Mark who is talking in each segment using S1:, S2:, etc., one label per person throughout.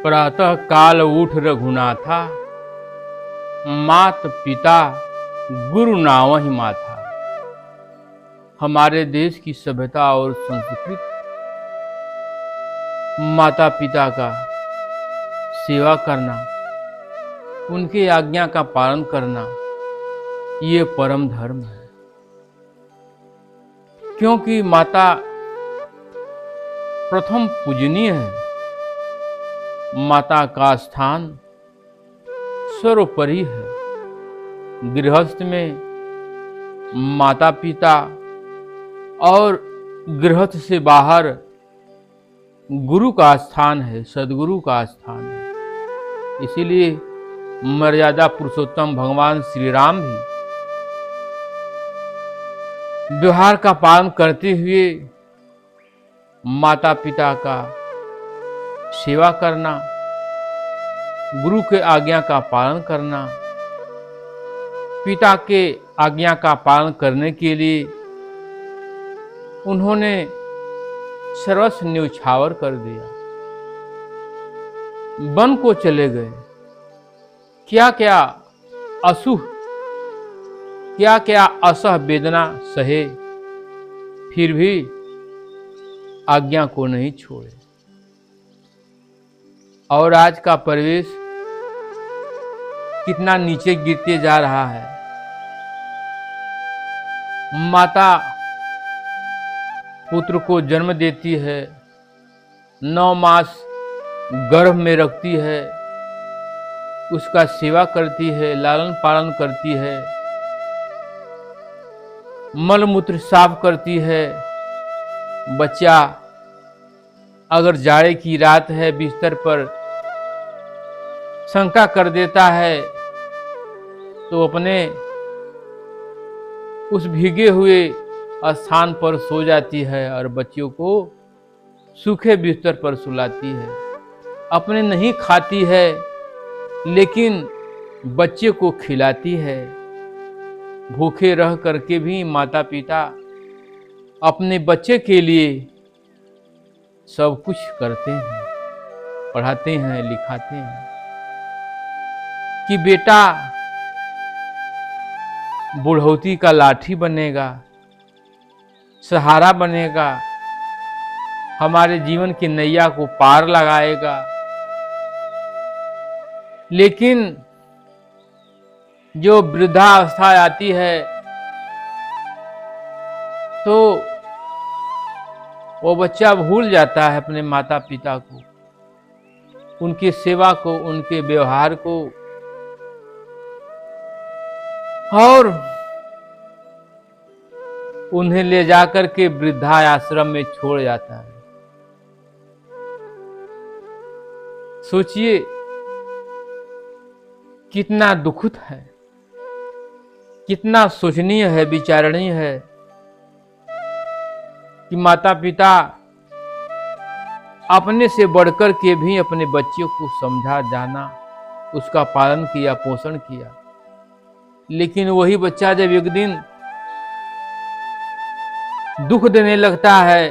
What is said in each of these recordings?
S1: प्रातः काल उठ रघुनाथा, मात पिता गुरु नावहि माथा। हमारे देश की सभ्यता और संस्कृति माता पिता का सेवा करना, उनके आज्ञा का पालन करना, ये परम धर्म है। क्योंकि माता प्रथम पूजनीय है। माता का स्थान सर्वोपरि है। गृहस्थ में माता पिता और गृहस्थ से बाहर गुरु का स्थान है, सदगुरु का स्थान है। इसीलिए मर्यादा पुरुषोत्तम भगवान श्री राम भी व्यवहार का पालन करते हुए माता पिता का सेवा करना, गुरु के आज्ञा का पालन करना, पिता के आज्ञा का पालन करने के लिए उन्होंने सर्वस्व न्यौछावर कर दिया। वन को चले गए। क्या क्या असुख, क्या क्या असह वेदना सहे, फिर भी आज्ञा को नहीं छोड़े। और आज का परिवेश कितना नीचे गिरते जा रहा है। माता पुत्र को जन्म देती है, 9 मास गर्भ में रखती है, उसका सेवा करती है, लालन पालन करती है, मल मूत्र साफ करती है। बच्चा अगर जाड़े की रात है, बिस्तर पर शंका कर देता है तो अपने उस भीगे हुए स्थान पर सो जाती है और बच्चों को सूखे बिस्तर पर सुलाती है। अपने नहीं खाती है लेकिन बच्चे को खिलाती है। भूखे रह करके भी माता पिता अपने बच्चे के लिए सब कुछ करते हैं, पढ़ाते हैं, लिखाते हैं कि बेटा बुढ़ौती का लाठी बनेगा, सहारा बनेगा, हमारे जीवन की नैया को पार लगाएगा। लेकिन जो वृद्धावस्था आती है तो वो बच्चा भूल जाता है अपने माता पिता को, उनकी सेवा को, उनके व्यवहार को, और उन्हें ले जाकर के वृद्धाश्रम में छोड़ जाता है। सोचिए कितना दुखद है, कितना शोचनीय है, विचारणीय है कि माता पिता अपने से बढ़कर के भी अपने बच्चों को समझा, जाना, उसका पालन किया, पोषण किया। लेकिन वही बच्चा जब एक दिन दुख देने लगता है,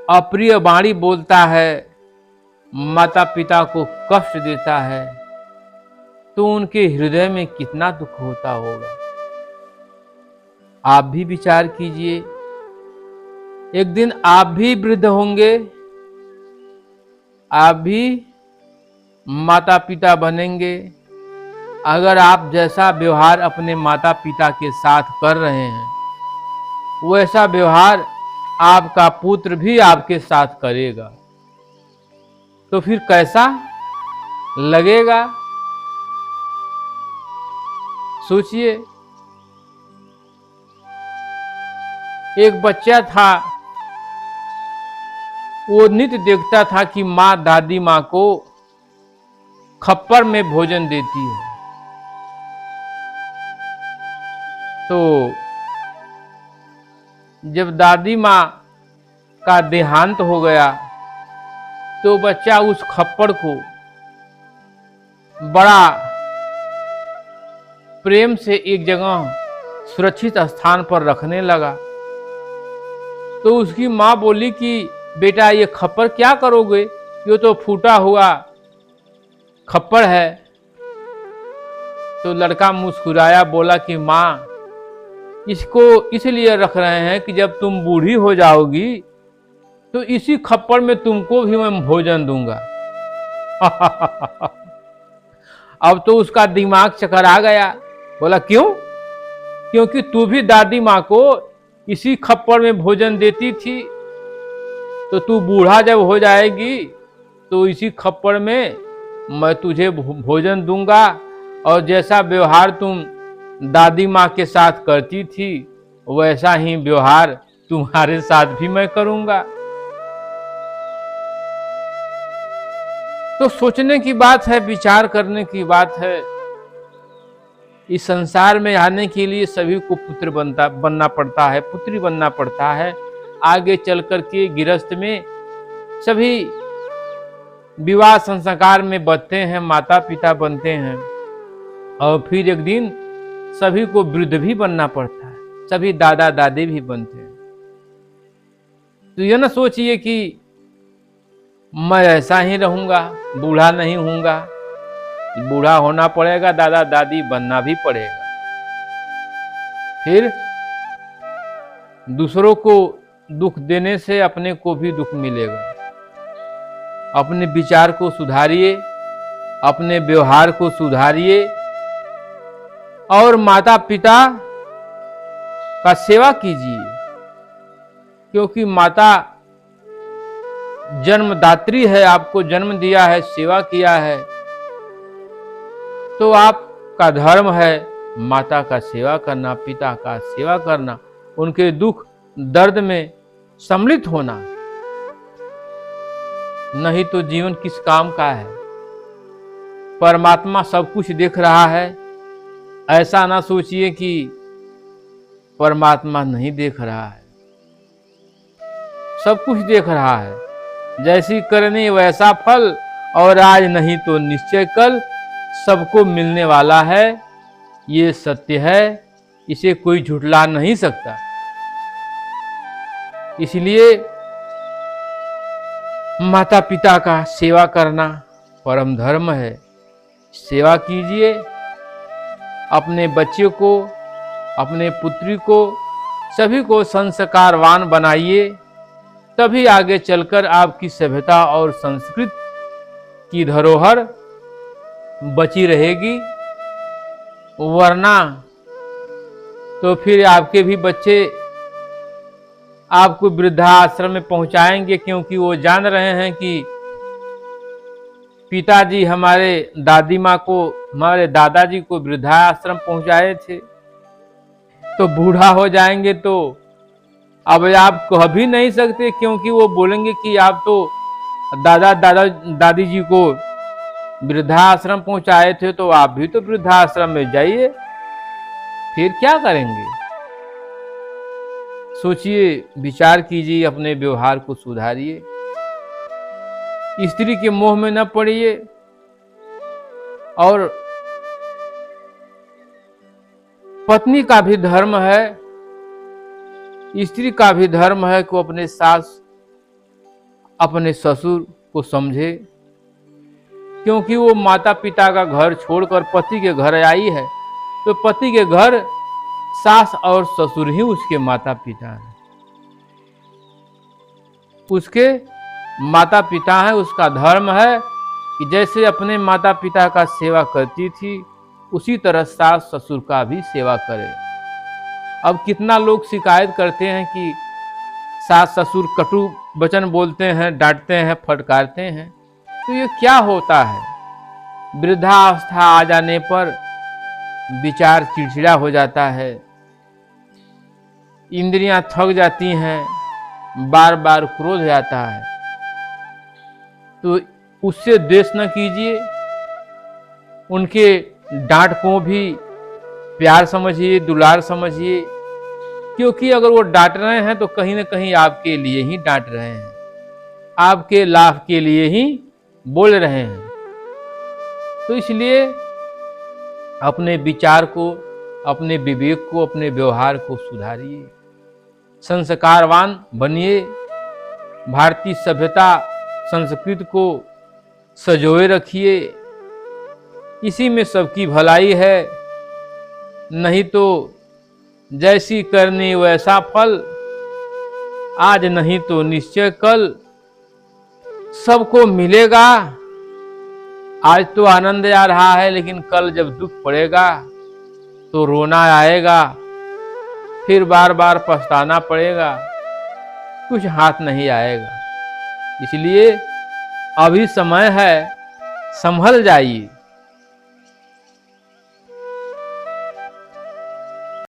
S1: अप्रिय वाणी बोलता है, माता पिता को कष्ट देता है, तो उनके हृदय में कितना दुख होता होगा। आप भी विचार कीजिए, एक दिन आप भी वृद्ध होंगे, आप भी माता पिता बनेंगे। अगर आप जैसा व्यवहार अपने माता पिता के साथ कर रहे हैं वैसा व्यवहार आपका पुत्र भी आपके साथ करेगा, तो फिर कैसा लगेगा? सोचिए, एक बच्चा था, वो नित्य देखता था कि माँ दादी माँ को खप्पर में भोजन देती है। तो जब दादी माँ का देहांत हो गया तो बच्चा उस खप्पड़ को बड़ा प्रेम से एक जगह सुरक्षित स्थान पर रखने लगा। तो उसकी माँ बोली कि बेटा ये खप्पर क्या करोगे, ये तो फूटा हुआ खप्पड़ है। तो लड़का मुस्कुराया, बोला कि माँ, इसको इसलिए रख रहे हैं कि जब तुम बूढ़ी हो जाओगी तो इसी खप्पड़ में तुमको भी मैं भोजन दूंगा। अब तो उसका दिमाग चकरा गया। बोला क्यों? क्योंकि तू भी दादी माँ को इसी खप्पड़ में भोजन देती थी, तो तू बूढ़ा जब हो जाएगी तो इसी खप्पड़ में मैं तुझे भोजन दूंगा, और जैसा व्यवहार तुम दादी माँ के साथ करती थी वैसा ही व्यवहार तुम्हारे साथ भी मैं करूंगा। तो सोचने की बात है, विचार करने की बात है। इस संसार में आने के लिए सभी को पुत्र बनना पड़ता है, पुत्री बनना पड़ता है। आगे चल कर के गृहस्थ में सभी विवाह संस्कार में बनते हैं, माता पिता बनते हैं, और फिर एक दिन सभी को वृद्ध भी बनना पड़ता है, सभी दादा दादी भी बनते हैं। तो यह ना सोचिए कि मैं ऐसा ही रहूंगा, बूढ़ा नहीं हूंगा। बूढ़ा होना पड़ेगा, दादा दादी बनना भी पड़ेगा। फिर दूसरों को दुख देने से अपने को भी दुख मिलेगा। अपने विचार को सुधारिए, अपने व्यवहार को सुधारिए, और माता पिता का सेवा कीजिए, क्योंकि माता जन्मदात्री है, आपको जन्म दिया है, सेवा किया है, तो आपका धर्म है माता का सेवा करना, पिता का सेवा करना, उनके दुख दर्द में सम्मिलित होना। नहीं तो जीवन किस काम का है? परमात्मा सब कुछ देख रहा है। ऐसा ना सोचिए कि परमात्मा नहीं देख रहा है, सब कुछ देख रहा है। जैसी करनी वैसा फल, और आज नहीं तो निश्चय कल सबको मिलने वाला है। ये सत्य है, इसे कोई झुठला नहीं सकता। इसलिए माता पिता का सेवा करना परम धर्म है। सेवा कीजिए, अपने बच्चे को, अपने पुत्री को, सभी को संस्कारवान बनाइए, तभी आगे चलकर आपकी सभ्यता और संस्कृति की धरोहर बची रहेगी। वरना तो फिर आपके भी बच्चे आपको वृद्धाश्रम में पहुंचाएंगे, क्योंकि वो जान रहे हैं कि पिताजी हमारे दादी माँ को, हमारे दादाजी को वृद्धाश्रम पहुंचाए थे। तो बूढ़ा हो जाएंगे तो अब आप कह भी नहीं सकते, क्योंकि वो बोलेंगे कि आप तो दादी जी को वृद्धाश्रम पहुंचाए थे, तो आप भी तो वृद्धाश्रम में जाइए। फिर क्या करेंगे? सोचिए, विचार कीजिए, अपने व्यवहार को सुधारिए, स्त्री के मोह में न पड़िए, और पत्नी का भी धर्म है, स्त्री का भी धर्म है कि अपने सास, अपने ससुर को समझे, क्योंकि वो माता पिता का घर छोड़कर पति के घर आई है। तो पति के घर सास और ससुर ही उसके माता पिता हैं, उसके माता पिता हैं। उसका धर्म है कि जैसे अपने माता पिता का सेवा करती थी, उसी तरह सास ससुर का भी सेवा करे। अब कितना लोग शिकायत करते हैं कि सास ससुर कटु वचन बोलते हैं, डांटते हैं, फटकारते हैं। तो ये क्या होता है? वृद्धावस्था आ जाने पर विचार चिड़चिड़ा हो जाता है, इंद्रियां थक जाती हैं, बार बार क्रोध आता है। तो उससे द्वेष न कीजिए, उनके डांट को भी प्यार समझिए, दुलार समझिए, क्योंकि अगर वो डांट रहे हैं तो कहीं ना कहीं आपके लिए ही डांट रहे हैं, आपके लाभ के लिए ही बोल रहे हैं। तो इसलिए अपने विचार को, अपने विवेक को, अपने व्यवहार को सुधारिए, संस्कारवान बनिए, भारतीय सभ्यता संस्कृति को सजोए रखिए, इसी में सबकी भलाई है। नहीं तो जैसी करनी वैसा फल, आज नहीं तो निश्चय कल सबको मिलेगा। आज तो आनंद आ रहा है, लेकिन कल जब दुख पड़ेगा तो रोना आएगा, फिर बार बार पछताना पड़ेगा, कुछ हाथ नहीं आएगा। इसलिए अभी समय है, संभल जाइए।